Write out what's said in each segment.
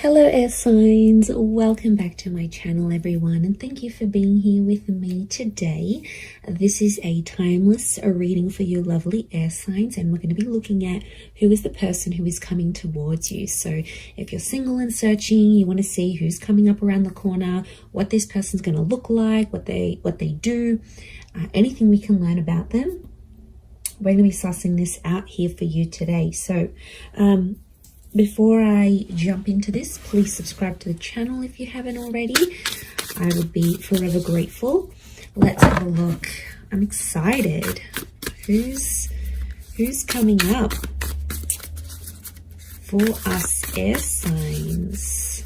Hello air signs, welcome back to my channel everyone, and thank you for being here with me today. This is a timeless reading for you lovely air signs, and we're going to be looking at who is the person who is coming towards you. So if you're single and searching, you want to see who's coming up around the corner, what this person's going to look like, what they do, anything we can learn about them. We're going to be sussing this out here for you today. So before I jump into this, please subscribe to the channel if you haven't already. I would be forever grateful. Let's have a look. I'm excited. Who's coming up for us air signs?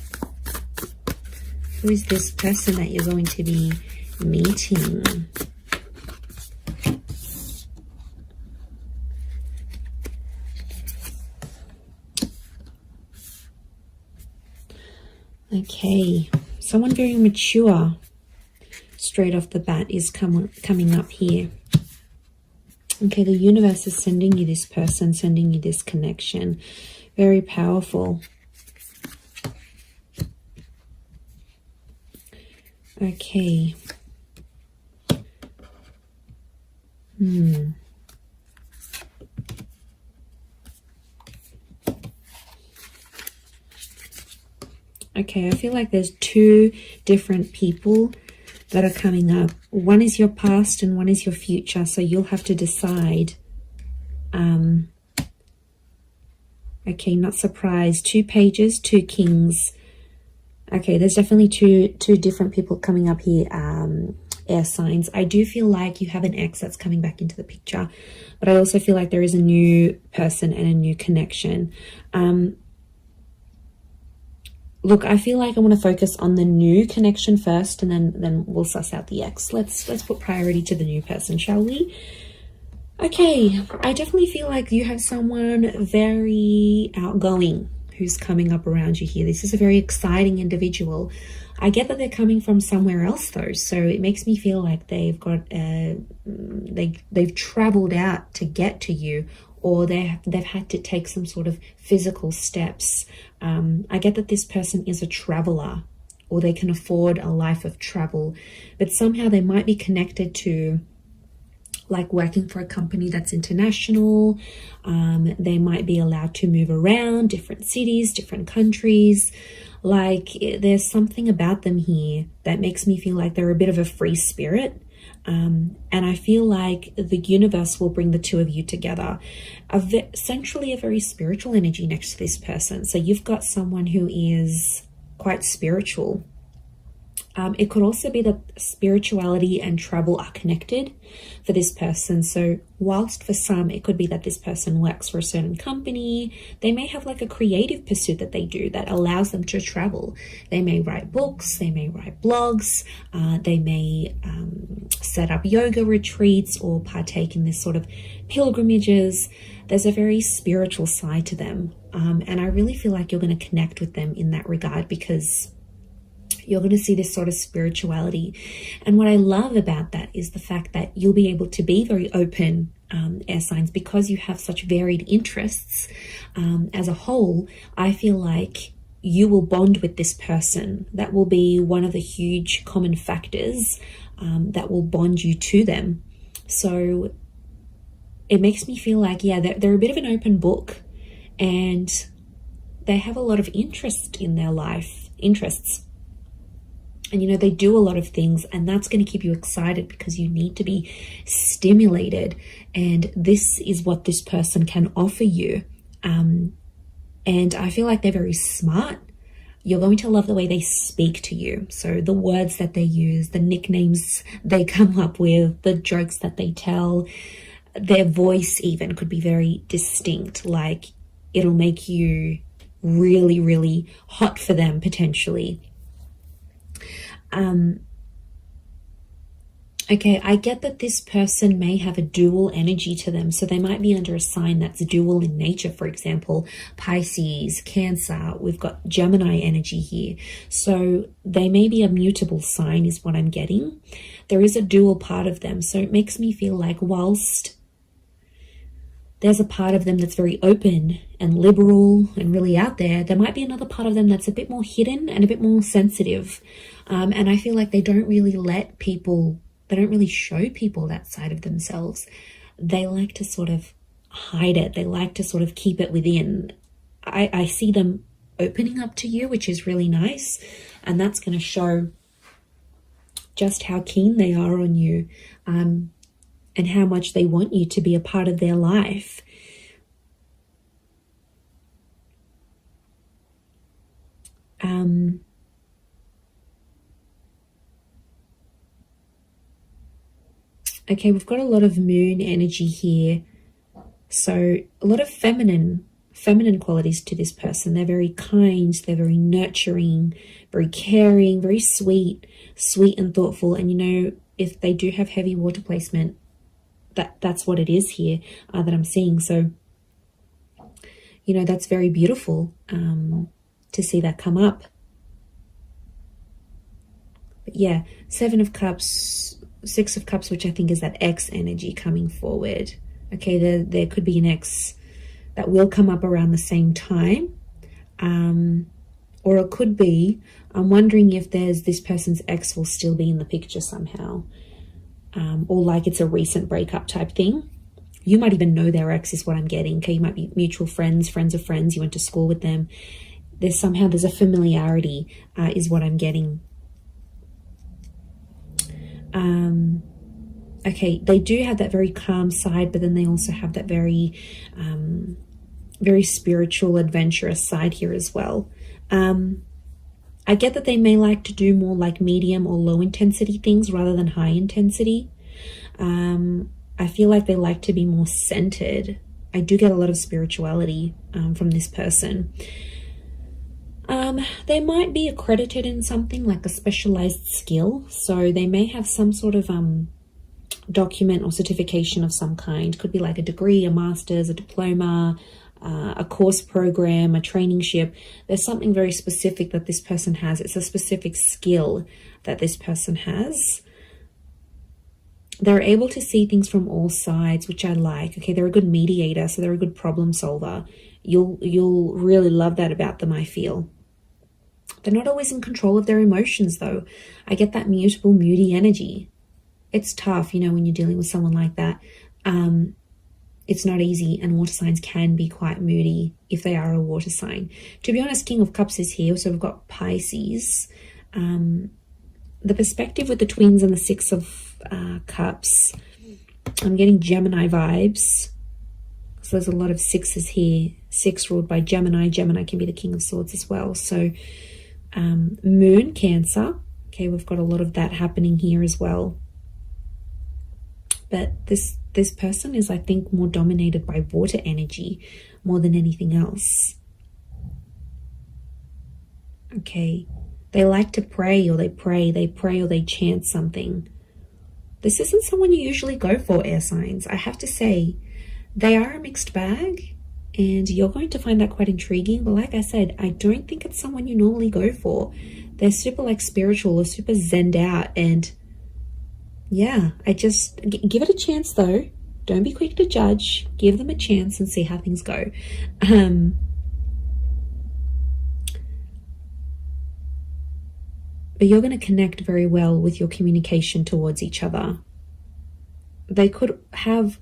Who is this person that you're going to be meeting? Okay, someone very mature straight off the bat is coming up here. Okay, the universe is sending you this person, sending you this connection. Very powerful. Okay. Okay, I feel like there's two different people that are coming up. One is your past and one is your future. So you'll have to decide. Okay, not surprised. 2 pages, 2 kings. Okay, there's definitely two different people coming up here, air signs. I do feel like you have an ex that's coming back into the picture. But I also feel like there is a new person and a new connection. Look, I feel like I want to focus on the new connection first, and then we'll suss out the ex. Let's put priority to the new person, shall we? Okay, I definitely feel like you have someone very outgoing who's coming up around you here. This is a very exciting individual. I get that they're coming from somewhere else though, so it makes me feel like they've got they've traveled out to get to you, or they've had to take some sort of physical steps. I get that this person is a traveler, or they can afford a life of travel, but somehow they might be connected to like working for a company that's international. They might be allowed to move around different cities, different countries. Like there's something about them here that makes me feel like they're a bit of a free spirit. And I feel like the universe will bring the two of you together. Essentially a very spiritual energy next to this person. So you've got someone who is quite spiritual. It could also be that spirituality and travel are connected for this person. So whilst for some, it could be that this person works for a certain company, they may have like a creative pursuit that they do that allows them to travel. They may write books, they may write blogs, they may set up yoga retreats or partake in this sort of pilgrimages. There's a very spiritual side to them. And I really feel like you're going to connect with them in that regard, because you're going to see this sort of spirituality. And what I love about that is the fact that you'll be able to be very open, air signs, because you have such varied interests. As a whole, I feel like you will bond with this person. That will be one of the huge common factors that will bond you to them. So it makes me feel like, yeah, they're a bit of an open book, and they have a lot of interest in their life, interests. And, you know, they do a lot of things, and that's going to keep you excited because you need to be stimulated. And this is what this person can offer you. And I feel like they're very smart. You're going to love the way they speak to you. So the words that they use, the nicknames they come up with, the jokes that they tell, their voice even could be very distinct. Like it'll make you really, really hot for them potentially. Okay, I get that this person may have a dual energy to them. So they might be under a sign that's dual in nature. For example, Pisces, Cancer, we've got Gemini energy here. So they may be a mutable sign is what I'm getting. There is a dual part of them. So it makes me feel like whilst there's a part of them that's very open and liberal and really out there. There might be another part of them that's a bit more hidden and a bit more sensitive. And I feel like they don't really show people that side of themselves. They like to sort of hide it. They like to sort of keep it within. I see them opening up to you, which is really nice. And that's going to show just how keen they are on you, and how much they want you to be a part of their life. Okay, we've got a lot of moon energy here. So a lot of feminine qualities to this person. They're very kind, they're very nurturing, very caring, very sweet and thoughtful. And you know, if they do have heavy water placement, that's what it is here that I'm seeing. So, you know, that's very beautiful to see that come up. But yeah, 7 of Cups, 6 of Cups, which I think is that ex energy coming forward. Okay, there could be an ex that will come up around the same time. Or it could be, I'm wondering if this person's ex will still be in the picture somehow. Or like it's a recent breakup type thing. You might even know their ex is what I'm getting. Okay, you might be mutual friends, friends of friends. You went to school with them. There's a familiarity is what I'm getting. Okay, they do have that very calm side, but then they also have that very, very spiritual, adventurous side here as well. I get that they may like to do more like medium or low intensity things rather than high intensity. I feel like they like to be more centered. I do get a lot of spirituality from this person. They might be accredited in something like a specialized skill. So they may have some sort of document or certification of some kind. Could be like a degree, a master's, a diploma, a course program, a traineeship. There's something very specific that this person has. It's a specific skill that this person has. They're able to see things from all sides, which I like. Okay, they're a good mediator, so they're a good problem solver. You'll really love that about them, I feel. They're not always in control of their emotions, though. I get that mutable, moody energy. It's tough, you know, when you're dealing with someone like that. It's not easy, and water signs can be quite moody if they are a water sign. To be honest, King of Cups is here, so we've got Pisces. The perspective with the twins and the 6 of Cups, I'm getting Gemini vibes. So there's a lot of 6s here. 6 ruled by Gemini. Gemini can be the King of Swords as well. So Moon, Cancer. Okay, we've got a lot of that happening here as well. But this person is, I think, more dominated by water energy more than anything else. Okay. They like to pray, or they pray or they chant something. This isn't someone you usually go for, air signs. I have to say, they are a mixed bag, and you're going to find that quite intriguing. But like I said, I don't think it's someone you normally go for. They're super like spiritual or super zenned out, and yeah, I just give it a chance though. Don't be quick to judge. Give them a chance and see how things go. But you're going to connect very well with your communication towards each other. They could have,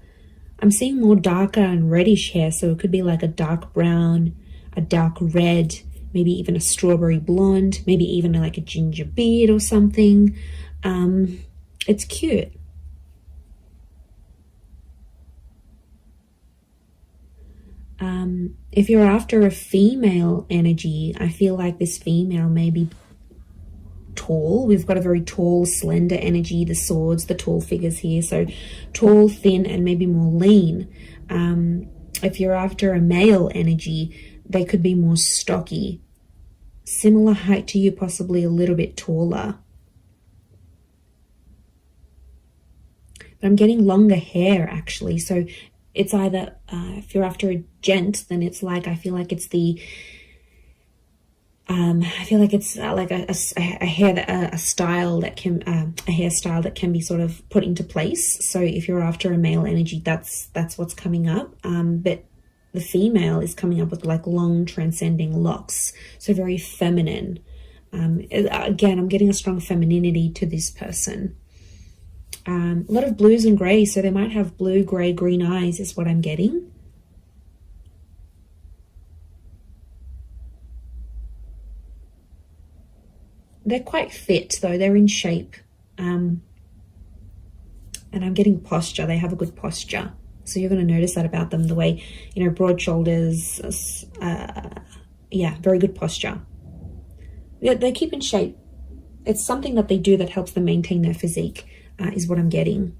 I'm seeing more darker and reddish hair, so it could be like a dark brown, a dark red, maybe even a strawberry blonde, maybe even like a ginger beard or something. It's cute. If you're after a female energy, I feel like this female may be tall. We've got a very tall, slender energy, the swords, the tall figures here. So tall, thin, and maybe more lean. If you're after a male energy, they could be more stocky. Similar height to you, possibly a little bit taller. But I'm getting longer hair, actually. So it's either, if you're after a gent, then it's like, I feel like it's the I feel like it's like a style that can a hairstyle that can be sort of put into place. So if you're after a male energy, that's what's coming up. But the female is coming up with like long transcending locks, so very feminine. Again, I'm getting a strong femininity to this person. A lot of blues and grays, so they might have blue, grey, green eyes is what I'm getting. They're quite fit though, they're in shape. And I'm getting posture, they have a good posture. So you're going to notice that about them, the way, you know, broad shoulders, yeah, very good posture. They keep in shape. It's something that they do that helps them maintain their physique, is what I'm getting.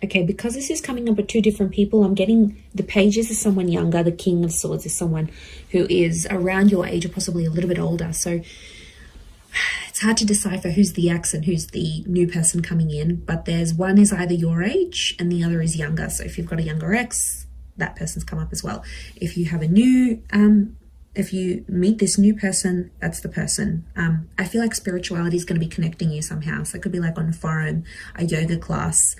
Okay, because this is coming up with two different people, I'm getting the pages is someone younger, the King of Swords is someone who is around your age or possibly a little bit older. So it's hard to decipher who's the ex and who's the new person coming in, but there's one is either your age and the other is younger. So if you've got a younger ex, that person's come up as well. If you have a new, if you meet this new person, that's the person. I feel like spirituality is going to be connecting you somehow. So it could be like on a forum, a yoga class.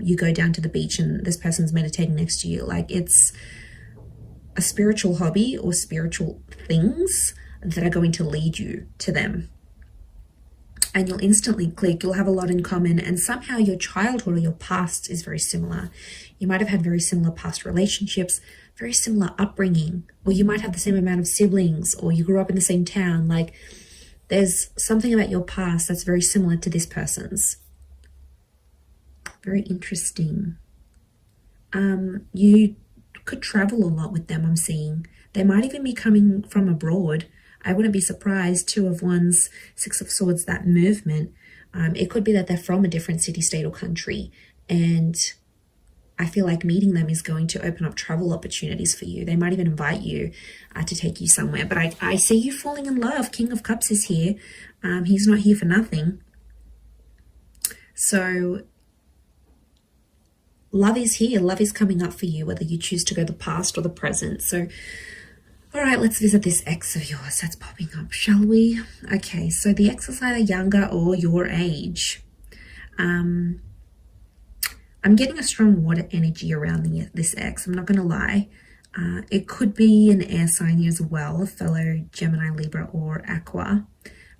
You go down to the beach and this person's meditating next to you. Like it's a spiritual hobby or spiritual things that are going to lead you to them. And you'll instantly click, you'll have a lot in common, and somehow your childhood or your past is very similar. You might have had very similar past relationships, very similar upbringing, or you might have the same amount of siblings, or you grew up in the same town. Like there's something about your past that's very similar to this person's. Very interesting. You could travel a lot with them, I'm seeing. They might even be coming from abroad. I wouldn't be surprised. Two of Wands, Six of Swords, that movement. It could be that they're from a different city, state, or country. And I feel like meeting them is going to open up travel opportunities for you. They might even invite you to take you somewhere. But I see you falling in love. King of Cups is here. He's not here for nothing. So love is here. Love is coming up for you, whether you choose to go the past or the present. So all right, let's visit this ex of yours that's popping up, shall we? Okay, so the ex is either younger or your age. I'm getting a strong water energy around this ex, I'm not going to lie. It could be an air sign as well, a fellow Gemini, Libra, or Aqua.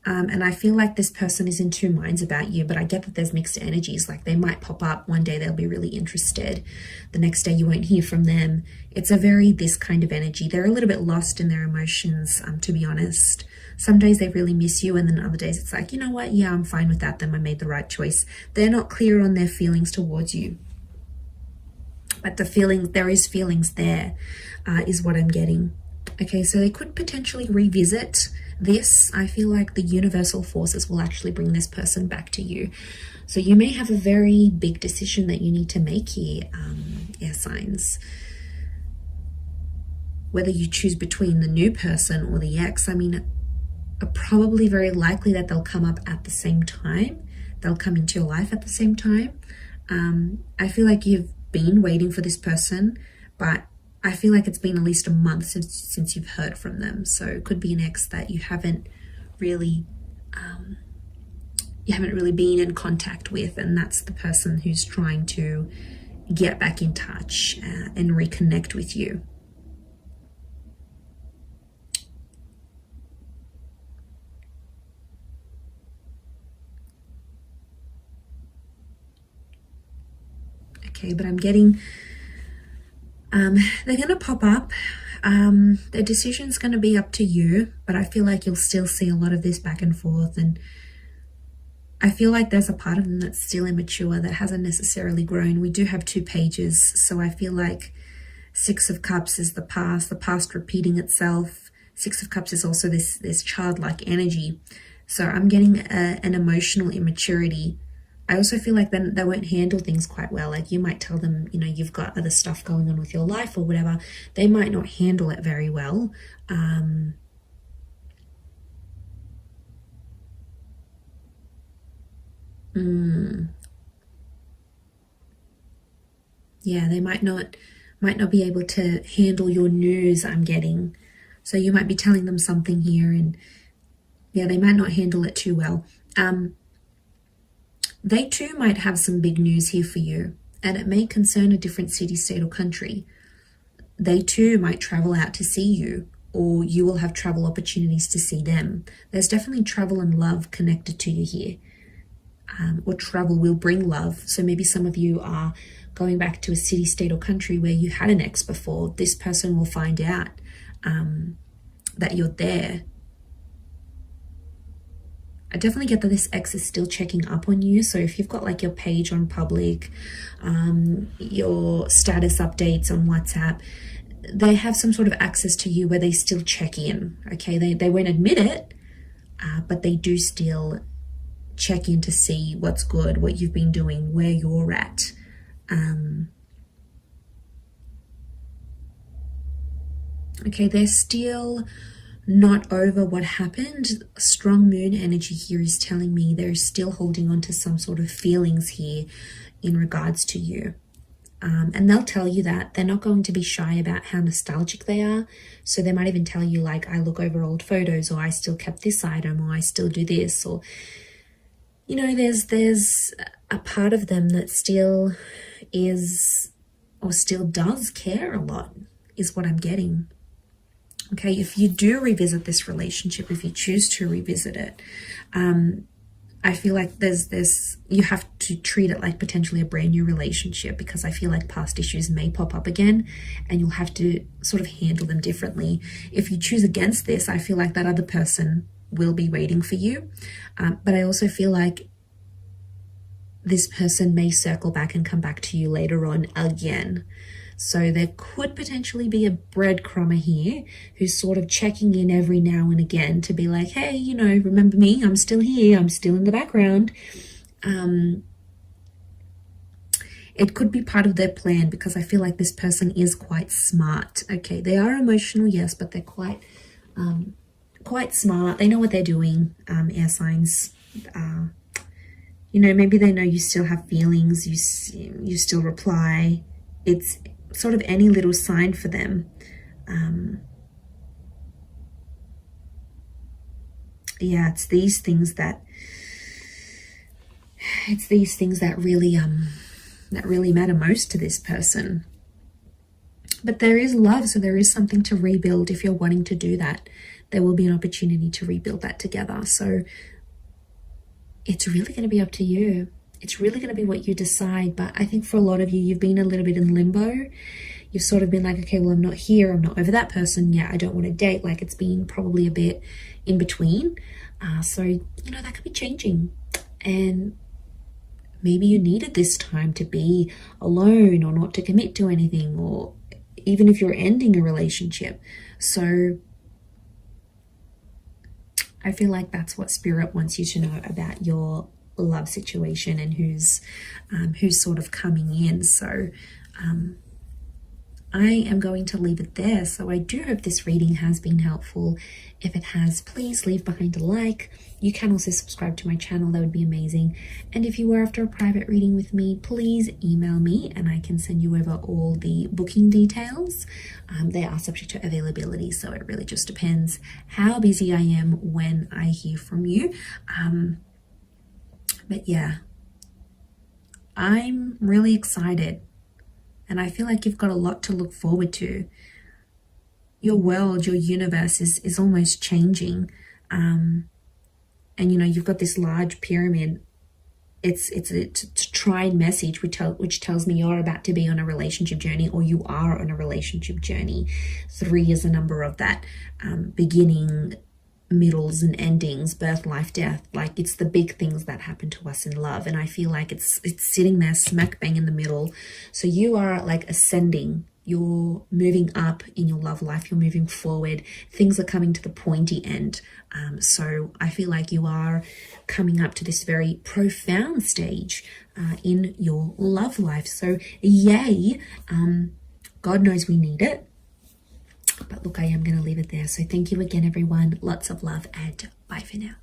And I feel like this person is in two minds about you, but I get that there's mixed energies. Like they might pop up one day, they'll be really interested. The next day you won't hear from them. It's a very this kind of energy. They're a little bit lost in their emotions, to be honest. Some days they really miss you, and then other days it's like, you know what? Yeah, I'm fine with that. Then I made the right choice. They're not clear on their feelings towards you. But the feelings, there is feelings there, is what I'm getting. Okay, so they could potentially revisit this. I feel like the universal forces will actually bring this person back to you. So you may have a very big decision that you need to make here, air signs. Whether you choose between the new person or the ex, I mean, probably very likely that they'll come up at the same time. They'll come into your life at the same time. I feel like you've been waiting for this person, but I feel like it's been at least a month since you've heard from them. So it could be an ex that you haven't really been in contact with, and that's the person who's trying to get back in touch and reconnect with you. Okay, but I'm getting they're going to pop up. Their decision's going to be up to you, but I feel like you'll still see a lot of this back and forth, and I feel like there's a part of them that's still immature, that hasn't necessarily grown. We do have two pages, so I feel like Six of Cups is the past repeating itself. Six of Cups is also this childlike energy. So I'm getting an emotional immaturity. I also feel like then they won't handle things quite well. Like you might tell them, you know, you've got other stuff going on with your life or whatever. They might not handle it very well. Yeah, they might not might not be able to handle your news, I'm getting. So you might be telling them something here and yeah, they might not handle it too well. They too might have some big news here for you, and it may concern a different city, state, or country. They too might travel out to see you, or you will have travel opportunities to see them. There's definitely travel and love connected to you here. Or travel will bring love. So maybe some of you are going back to a city, state, or country where you had an ex before. This person will find out that you're there. I definitely get that this ex is still checking up on you. So if you've got like your page on public, your status updates on WhatsApp, they have some sort of access to you where they still check in. Okay, they won't admit it, but they do still check in to see what's good, what you've been doing, where you're at. Okay, they're still not over what happened. Strong moon energy here is telling me they're still holding on to some sort of feelings here in regards to you. And they'll tell you that. They're not going to be shy about how nostalgic they are. So they might even tell you like, I look over old photos, or I still kept this item, or I still do this, or, you know, there's a part of them that still is, or still does care a lot, is what I'm getting. Okay, if you do revisit this relationship, if you choose to revisit it, I feel like you have to treat it like potentially a brand new relationship, because I feel like past issues may pop up again and you'll have to sort of handle them differently. If you choose against this, I feel like that other person will be waiting for you. But I also feel like this person may circle back and come back to you later on again. So there could potentially be a breadcrumber here who's sort of checking in every now and again to be like, hey, you know, remember me? I'm still here. I'm still in the background. It could be part of their plan, because I feel like this person is quite smart. Okay, they are emotional, yes, but they're quite smart. They know what they're doing, air signs. You know, maybe they know you still have feelings. You still reply. It's sort of any little sign for them. Yeah, it's these things that really matter most to this person. But there is love, so there is something to rebuild. If you're wanting to do that, there will be an opportunity to rebuild that together. So it's really going to be up to you. It's really going to be what you decide. But I think for a lot of you, you've been a little bit in limbo. You've sort of been like, okay, well, I'm not here. I'm not over that person. Yeah, I don't want to date. Like, it's been probably a bit in between. So, you know, that could be changing. And maybe you needed this time to be alone, or not to commit to anything, or even if you're ending a relationship. So I feel like that's what Spirit wants you to know about your love situation and who's sort of coming in. So I am going to leave it there. So I do hope this reading has been helpful. If it has, please leave behind a like. You can also subscribe to my channel. That would be amazing. And if you were after a private reading with me, please email me and I can send you over all the booking details. They are subject to availability, so it really just depends how busy I am when I hear from you. But yeah, I'm really excited, and I feel like you've got a lot to look forward to. Your world, your universe is almost changing. And you know, you've got this large pyramid. It's a tried message which tells me you're about to be on a relationship journey, or you are on a relationship journey. 3 is a number of that, beginning, middles and endings, birth, life, death. Like, it's the big things that happen to us in love, and I feel like it's sitting there smack bang in the middle. So you are like ascending, you're moving up in your love life, you're moving forward, things are coming to the pointy end. So I feel like you are coming up to this very profound stage in your love life. So yay, God knows we need it. But look, I am going to leave it there. So thank you again, everyone. Lots of love, and bye for now.